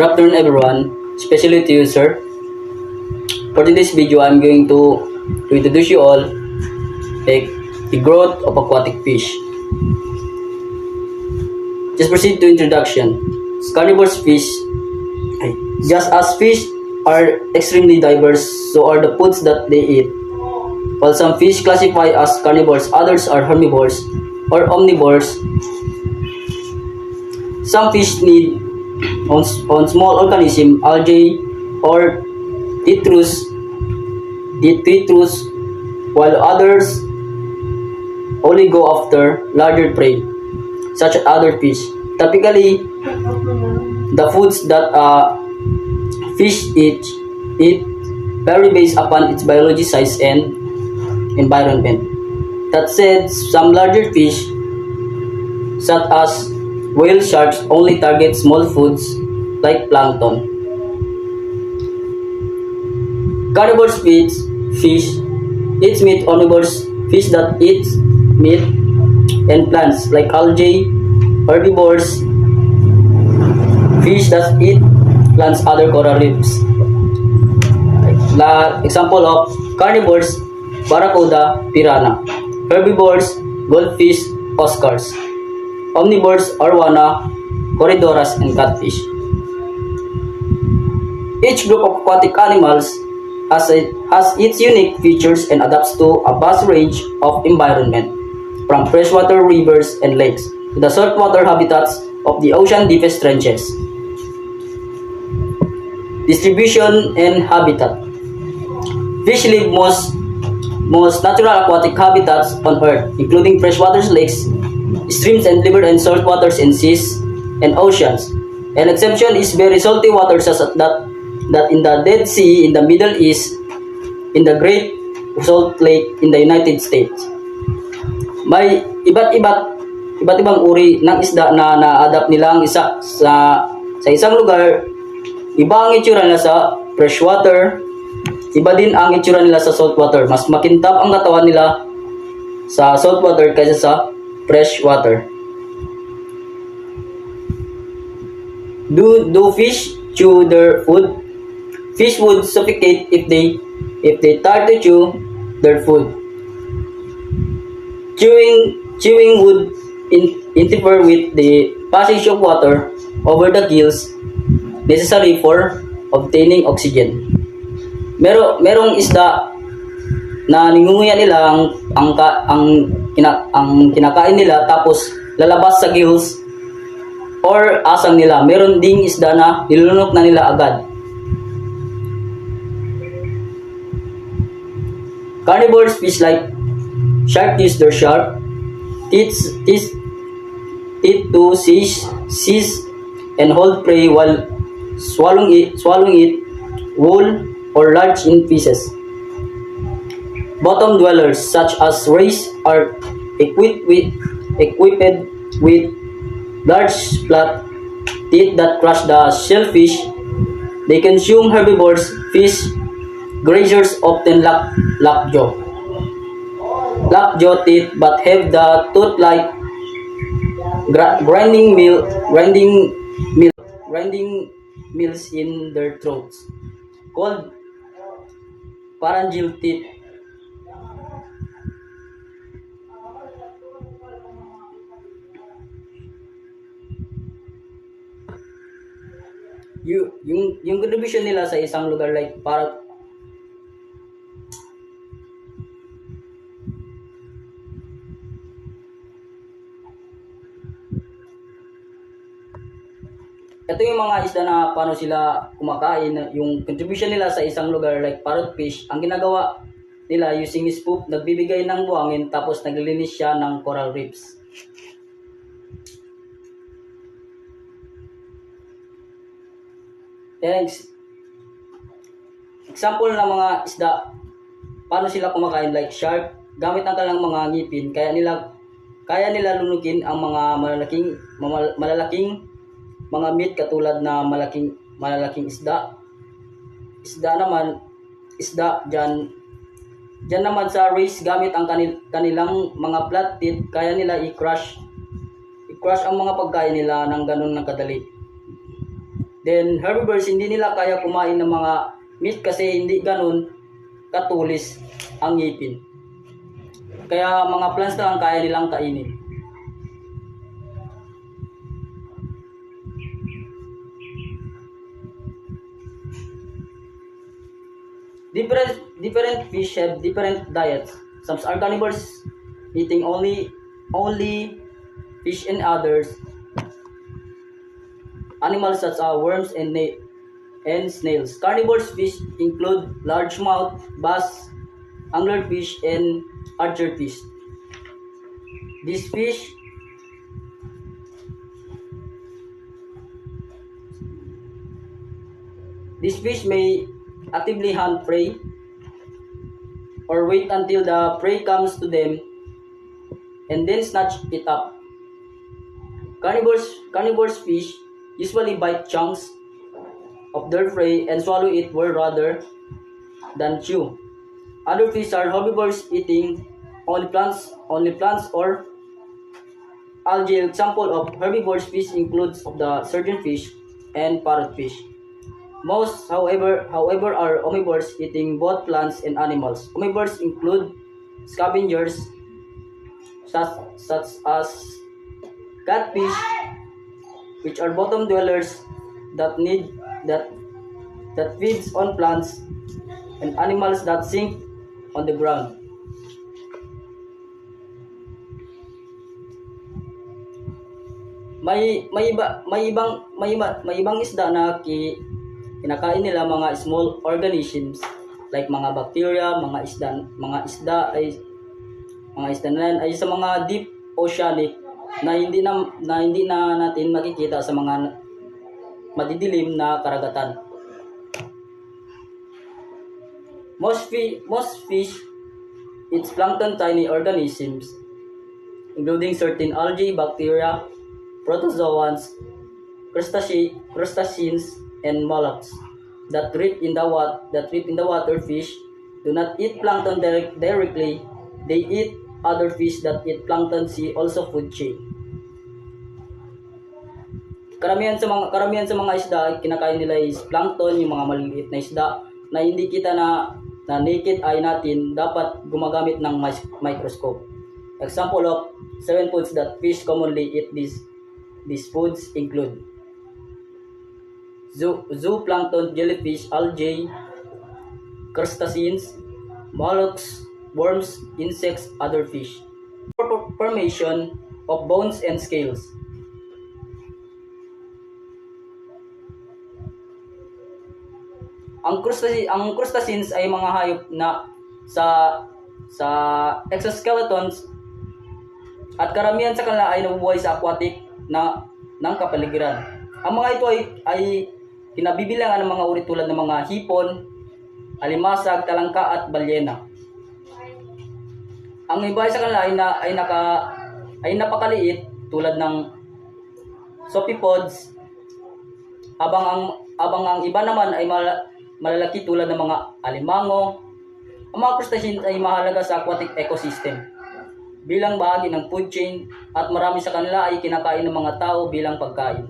Good afternoon everyone, especially to you sir. For today's video, I'm going to introduce you all the growth of aquatic fish. Just proceed to introduction. Carnivorous fish, just as fish are extremely diverse, so are the foods that they eat. While some fish classify as carnivores, others are herbivores or omnivores. Some fish need on small organism, algae or detritus, while others only go after larger prey, such as other fish. Typically, the foods that fish eat vary based upon its biology, size, and environment. That said, some larger fish, such as whale sharks, only target small foods like plankton. Carnivorous fish eats meat. Omnivorous fish that eat meat and plants like algae. Herbivores fish that eat plants, other coral reefs. Example of carnivores: barracuda, piranha. Herbivores: goldfish, oscars. Omnivores: arowana, corridoras, and catfish. Each group of aquatic animals has its unique features and adapts to a vast range of environment, from freshwater rivers and lakes to the saltwater habitats of the ocean deepest trenches. Distribution and habitat. Fish live most natural aquatic habitats on Earth, including freshwater lakes, streams, and river and salt waters in seas and oceans. An exception is very salty waters such as that in the Dead Sea in the Middle East, in the Great Salt Lake in the United States. May iba't ibang uri ng isda na na-adapt nilang isa sa isang lugar. Iba ang itsura nila sa freshwater, iba din ang itsura nila sa saltwater. Mas makintab ang katawan nila sa saltwater kaysa sa freshwater. Do fish chew their food? Fish would suffocate if they try to chew their food. Chewing would interfere with the passage of water over the gills necessary for obtaining oxygen. Merong isda na ningunguya nila ang kinakain nila tapos lalabas sa gills or asang nila. Meron ding isda na nilunok na nila agad. Carnivorous fish like shark use their sharp teeth to seize and hold prey while swallowing it whole or large in pieces. Bottom dwellers such as rays are equipped with large flat teeth that crush the shellfish. They consume herbivores. Fish grazers often lack jaw teeth but have the tooth-like grinding mills in their throats called pharyngeal teeth. Yung contribution nila sa isang lugar like para ito yung mga isda na paano sila kumakain, yung contribution nila sa isang lugar like parrotfish. Ang ginagawa nila using spoop, nagbibigay ng buhangin tapos naglilinis siya ng coral reefs. Example ng mga isda, paano sila kumakain like shark, gamit ang kanilang mga ngipin, kaya nila lunugin ang mga malalaking mga meat katulad na malalaking isda. Diyan naman sa rays, gamit ang kanilang mga flat teeth, kaya nila i-crush ang mga pagkain nila ng ganun na kadali. Then herbivores, hindi nila kaya kumain ng mga meat kasi hindi ganun katulis ang ngipin. Kaya mga plants lang ang kaya nilang kainin. Different fish have different diets. Some are carnivores, eating only fish, and others animals such as worms and snails. Carnivores fish include largemouth bass, anglerfish, and archerfish. These fish may actively hunt prey or wait until the prey comes to them and then snatch it up. Carnivores fish usually bite chunks of their prey and swallow it whole rather than chew. Other fish are herbivores, eating only plants or algae. Example of herbivorous fish includes of the surgeonfish and parrotfish. Most, however, are omnivores, eating both plants and animals. Omnivores include scavengers such as catfish, which are bottom dwellers that feeds on plants, and animals that sink on the ground. May ibang isda na kinakain nila mga small organisms like mga bacteria, mga isda na yan ay sa mga deep oceanic na hindi na natin makikita sa mga madidilim na karagatan. Most fish eats plankton, tiny organisms, including certain algae, bacteria, protozoans, crustaceans, and mollusks that live in the water. Fish do not eat plankton directly. They eat other fish that eat plankton. See also food chain. Karamihan sa mga isda kinakain nila is plankton, yung mga maliliit na isda na hindi kita na naked eye natin dapat gumagamit ng microscope. Example of 7 foods that fish commonly eat. These foods include zooplankton, jellyfish, algae, crustaceans, mollusks, worms, insects, other fish. Formation of bones and scales. Ang crustaceans ay mga hayop na sa exoskeletons at karamihan sa kanila ay nabubuhay sa aquatic ng kapaligiran. Ang mga ito ay kinabibilangan ng mga uri tulad ng mga hipon, alimasag, talangka at balyena. Ang iba sa kanila ay napakaliit tulad ng sophiopods, abang ang iba naman ay malalaki tulad ng mga alimango. Ang mga crustaceans ay mahalaga sa aquatic ecosystem bilang bahagi ng food chain at marami sa kanila ay kinakain ng mga tao bilang pagkain.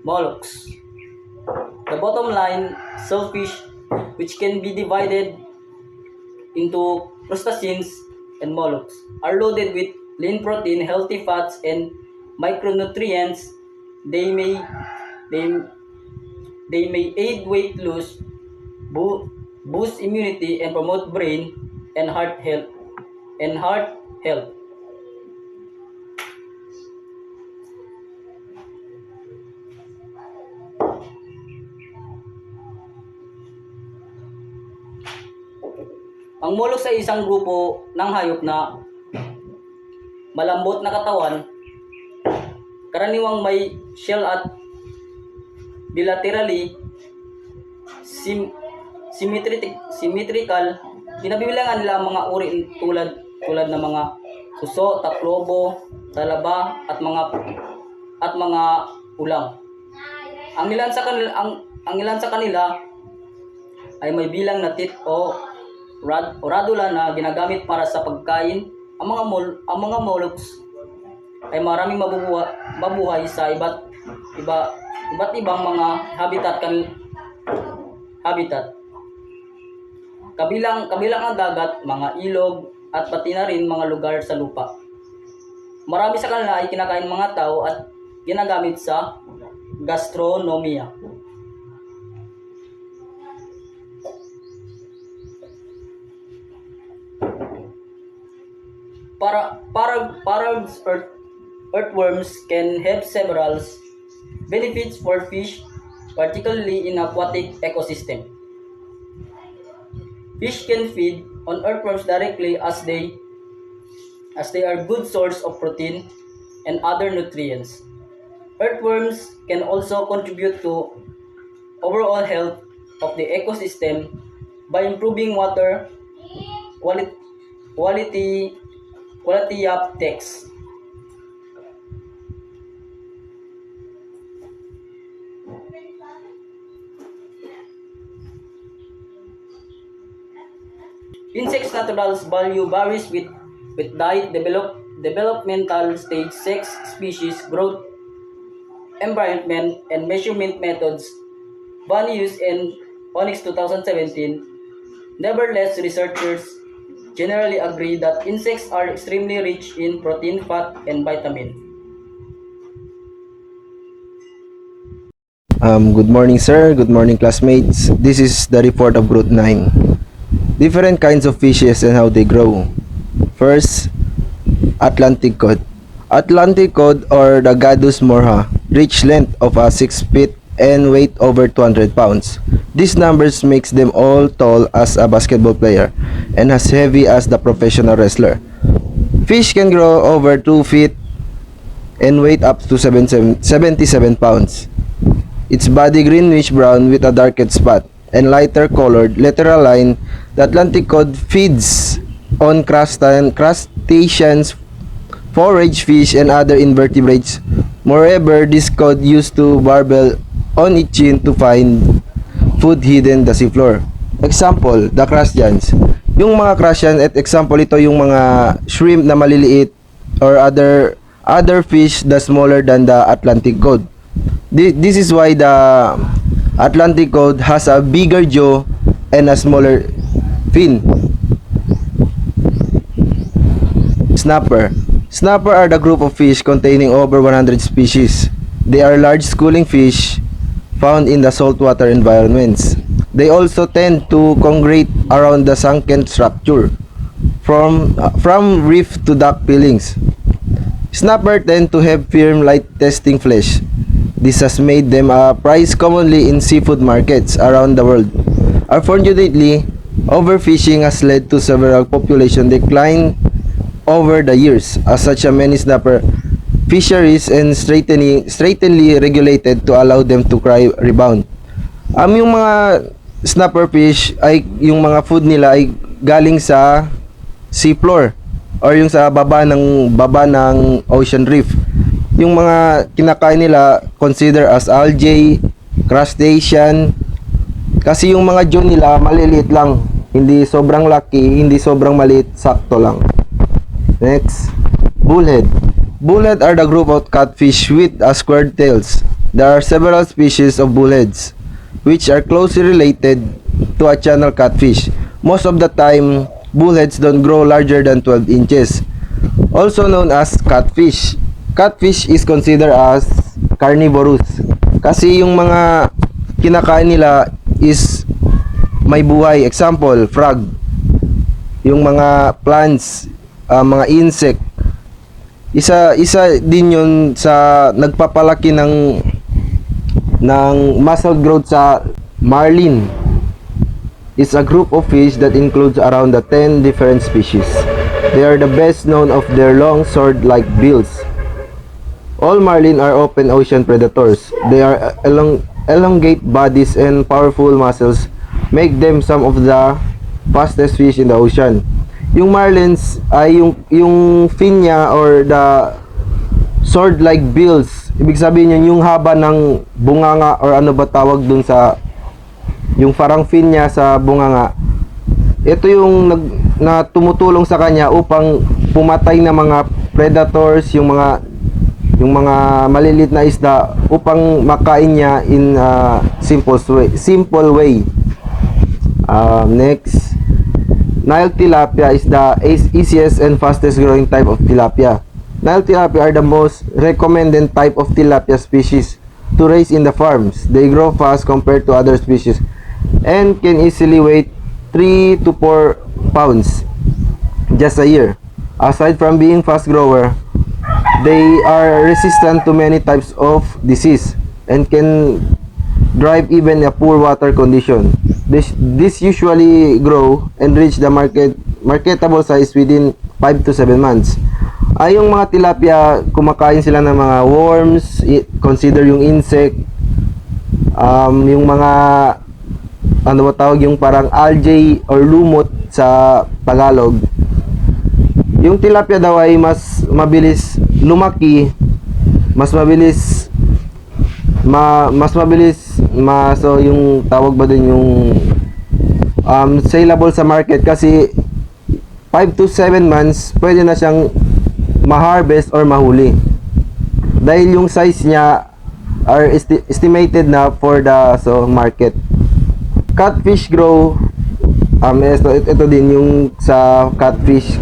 Mollusks. The bottom line, shellfish, which can be divided into crustaceans and mollusks, are loaded with lean protein, healthy fats, and micronutrients. They may aid weight loss, boost immunity, and promote brain and heart health. Ang mollusks ay isang grupo ng hayop na malambot na katawan, karaniwang may shell at bilaterally symmetrical. Kinabibilangan nila ang mga uri tulad ng mga suso, taklobo, talaba at mga ulam. Ang ilan sa kanila ay may bilang na teeth o radula na ginagamit para sa pagkain. Ang mga mollusks ay maraming mabuhay sa iba't ibang mga habitat. Kabilang ang dagat, mga ilog, at pati na rin mga lugar sa lupa. Marami sa kanila ay kinakain mga tao at ginagamit sa gastronomiya. Earthworms can have several benefits for fish, particularly in aquatic ecosystem. Fish can feed on earthworms directly as they are good source of protein and other nutrients. Earthworms can also contribute to overall health of the ecosystem by improving water quality of text. Insects' natural value varies with diet, developmental stage, sex, species, growth, environment, and measurement methods. Values in Onyx 2017. Nevertheless, researchers generally agree that insects are extremely rich in protein, fat, and vitamin. Good morning, sir. Good morning, classmates. This is the report of Group 9. Different kinds of fishes and how they grow. First, Atlantic cod. Atlantic cod or the Gadus morha reach length of 6 feet and weight over 200 pounds. These numbers makes them all tall as a basketball player and as heavy as the professional wrestler. Fish can grow over 2 feet and weight up to 77 pounds. Its body greenish brown with a darker spot and lighter colored lateral line. The Atlantic cod feeds on crustaceans, forage fish, and other invertebrates. Moreover, this cod used to barbel on its chin to find food hidden the seafloor. Example, the crustaceans. Yung mga crustaceans, at example ito yung mga shrimp na maliliit or other fish the smaller than the Atlantic cod. This is why the Atlantic cod has a bigger jaw and a smaller fin. Snapper. Snapper are the group of fish containing over 100 species. They are large schooling fish found in the saltwater environments. They also tend to congregate around the sunken structure from reef to dock peelings. Snapper tend to have firm, light testing flesh. This has made them a prize commonly in seafood markets around the world. Unfortunately, overfishing has led to several population decline over the years, as such many snapper fisheries and straightly regulated to allow them to rebound. Yung mga snapper fish ay yung mga food nila ay galing sa seafloor or yung sa baba ng ocean reef. Yung mga kinakain nila consider as algae, crustacean, kasi yung mga jaw nila maliliit lang, hindi sobrang laki, hindi sobrang maliit, sakto lang. Next, bullhead. Bullhead are the group of catfish with squared tails. There are several species of bullheads which are closely related to a channel catfish. Most of the time, bullheads don't grow larger than 12 inches. Also known as catfish. Catfish is considered as carnivorous kasi yung mga kinakain nila is may buhay. Example, frog. Yung mga plants, mga insect. Isa din yun sa nagpapalaki ng muscle growth sa marlin. It's a group of fish that includes around 10 different species. They are the best known of their long sword-like bills. All marlin are open ocean predators. They are elongate bodies and powerful muscles make them some of the fastest fish in the ocean. Yung marlins ay yung fin niya or the sword-like bills. Ibig sabihin yun yung haba ng bunganga or ano ba tawag dun sa yung parang fin niya sa bunganga. Ito yung na tumutulong sa kanya upang pumatay na mga predators, yung mga yung mga maliliit na isda upang makain niya in simple way. Next, Nile tilapia is the easiest and fastest growing type of tilapia. Nile tilapia are the most recommended type of tilapia species to raise in the farms. They grow fast compared to other species and can easily weigh 3 to 4 pounds just a year. Aside from being fast grower, they are resistant to many types of disease and can thrive even in a poor water condition. This usually grow and reach the marketable size within 5 to 7 months. Yung mga tilapia, kumakain sila ng mga worms, consider yung insect, yung mga ano ba tawag, yung parang algae or lumot sa Tagalog. Yung tilapia daw ay mas mabilis lumaki, mas mabilis so yung tawag ba din yung saleable sa market kasi 5 to 7 months pwede na siyang ma-harvest or mahuli dahil yung size niya are estimated na for the market. Catfish grow ito din yung sa catfish.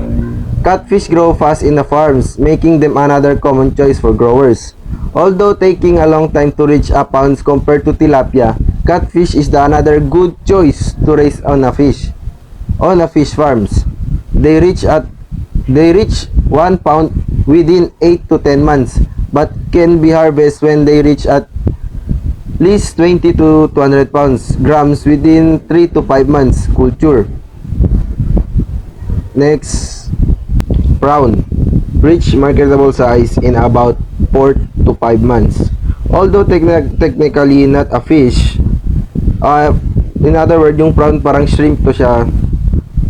Catfish grow fast in the farms, making them another common choice for growers. Although taking a long time to reach a pounds compared to tilapia, catfish is another good choice to raise on a fish farms. They reach 1 pound within 8 to 10 months, but can be harvested when they reach at least 20 to 200 grams within 3 to 5 months culture. Next, prawn reach marketable size in about 4 to 5 months. Although technically not a fish, in other words, yung prawn parang shrimp to siya.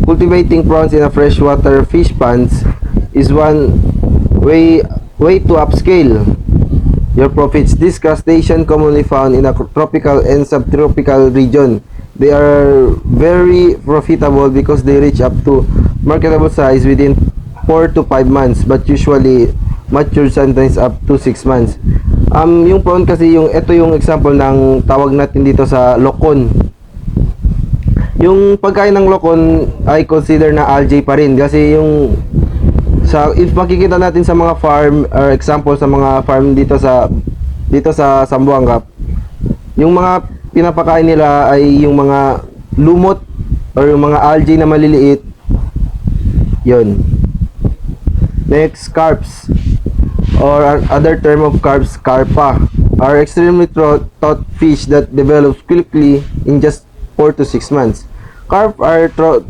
Cultivating prawns in a freshwater fish ponds is one way to upscale your profits. This crustacean commonly found in a tropical and subtropical region. They are very profitable because they reach up to marketable size within 4 to 5 months, but usually mature sometimes up to 6 months. Yung prawn kasi, ito yung example ng tawag natin dito sa lokon. Yung pagkain ng lokon ay consider na algae pa rin kasi if makikita natin sa mga farm or example sa mga farm dito sa Zamboanga, yung mga pinapakain nila ay yung mga lumot or yung mga algae na maliliit. Yun. Next, carps or other term of carps, carpa, are extremely taught fish that develops quickly in just 4 to 6 months. Carp are taught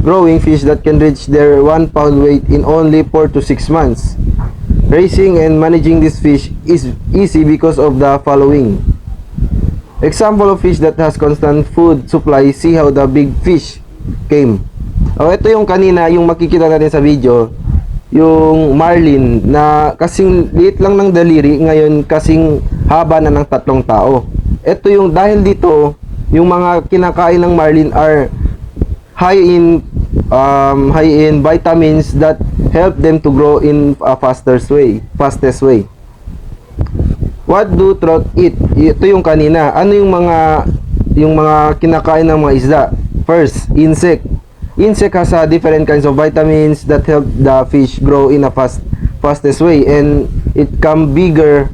growing fish that can reach their 1 pound weight in only 4 to 6 months. Raising and managing this fish is easy because of the following. Example of fish that has constant food supply, see how the big fish came. Ito yung kanina, yung makikita natin sa video, yung marlin na kasing liit lang ng daliri, ngayon kasing haba na ng 3 tao. Ito yung dahil dito, yung mga kinakain ng marlin are high in vitamins that help them to grow in a fastest way. What do trout eat? Ito yung kanina. Ano yung mga kinakain ng mga isda? First, insect. Insect has different kinds of vitamins that help the fish grow in a fastest way, and it come bigger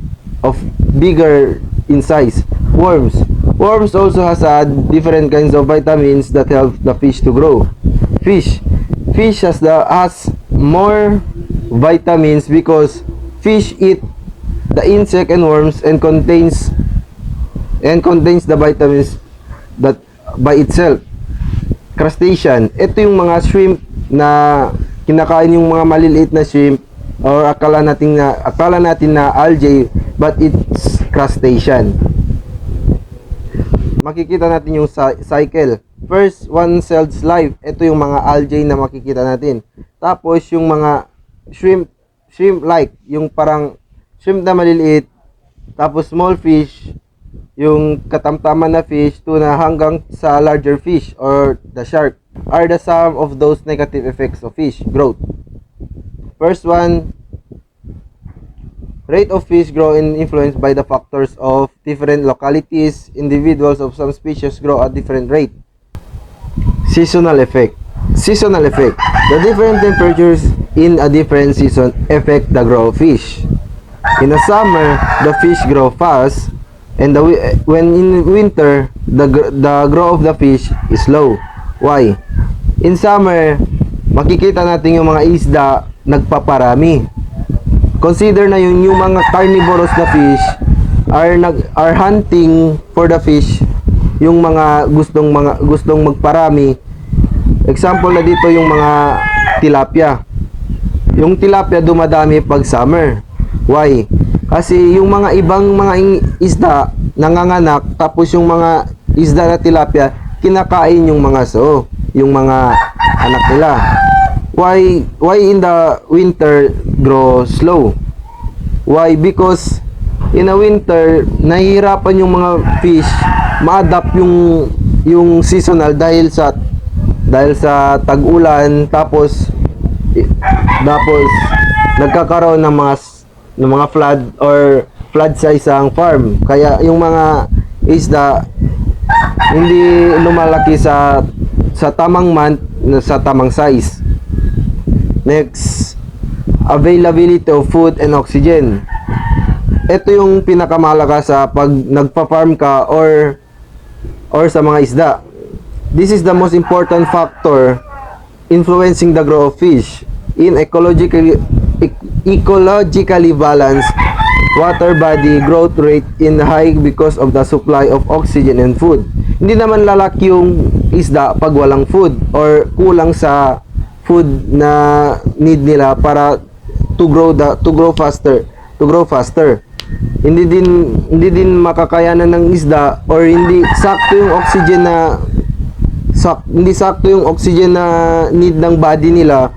in size. Worms also has different kinds of vitamins that help the fish to grow. Fish has more vitamins because fish eat the insect and worms and contains the vitamins that by itself. Crustacean, ito yung mga shrimp na kinakain, yung mga maliliit na shrimp or akala natin na algae, but it's crustacean. Makikita natin yung cycle. First, one cell's life. Ito yung mga algae na makikita natin. Tapos yung mga shrimp like, yung parang shrimp na maliliit. Tapos small fish, yung katamtaman na fish, tuna, hanggang sa larger fish or the shark are the sum of those negative effects of fish growth. First one, Rate of fish grow in influenced by the factors of different localities. Individuals of some species grow at different rate. Seasonal effect. Seasonal effect. The different temperatures in a different season affect the growth of fish. In the summer, the fish grow fast, and when in winter, the growth of the fish is low. Why? In summer, makikita natin yung mga isda nagpaparami. Consider na yung mga carnivorous na fish are hunting for the fish, yung mga gustong magparami. Example na dito yung mga tilapia. Yung tilapia dumadami pag summer. Why? Kasi yung mga ibang mga isda nanganganak, tapos yung mga isda na tilapia kinakain yung mga yung mga anak nila. Why in the winter grow slow? Why? Because in the winter nahihirapan yung mga fish ma-adapt yung seasonal dahil sa tag-ulan, tapos nagkakaroon ng mga flood sa isang farm. Kaya yung mga isda hindi lumalaki sa tamang month, sa tamang size. Next, availability of food and oxygen. Ito yung pinakamahalaga sa pag nagpa-farm ka or sa mga isda. This is the most important factor influencing the growth of fish. In ecologically balanced water body, growth rate in high because of the supply of oxygen and food. Hindi naman lalaki yung isda pag walang food or kulang sa food na need nila para to grow faster. Hindi din makakayanan ng isda or hindi sakto yung oxygen na need ng body nila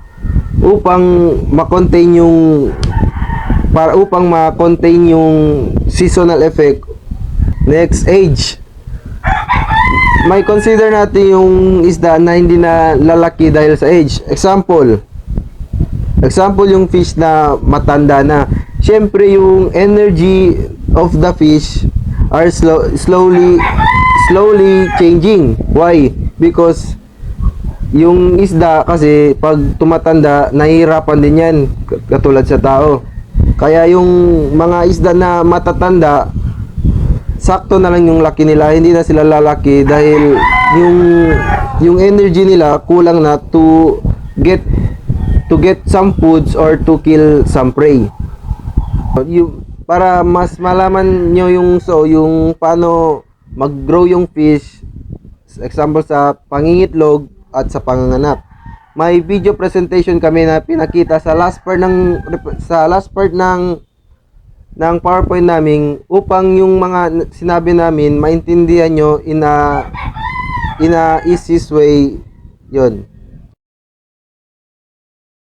upang ma-contain yung seasonal effect. Next, age. May consider natin yung isda na hindi na lalaki dahil sa age. Example yung fish na matanda na. Siyempre yung energy of the fish are slowly changing. Why? Because yung isda kasi pag tumatanda nahihirapan din yan, katulad sa tao. Kaya yung mga isda na matatanda, sakto na lang yung laki nila, hindi na sila lalaki dahil yung energy nila kulang na to get some foods or to kill some prey. Para mas malaman nyo yung paano mag-grow yung fish, example sa pangingitlog at sa panganganak. May video presentation kami na pinakita sa last part ng PowerPoint namin upang yung mga sinabi namin maintindihan nyo in a easiest way. Yun.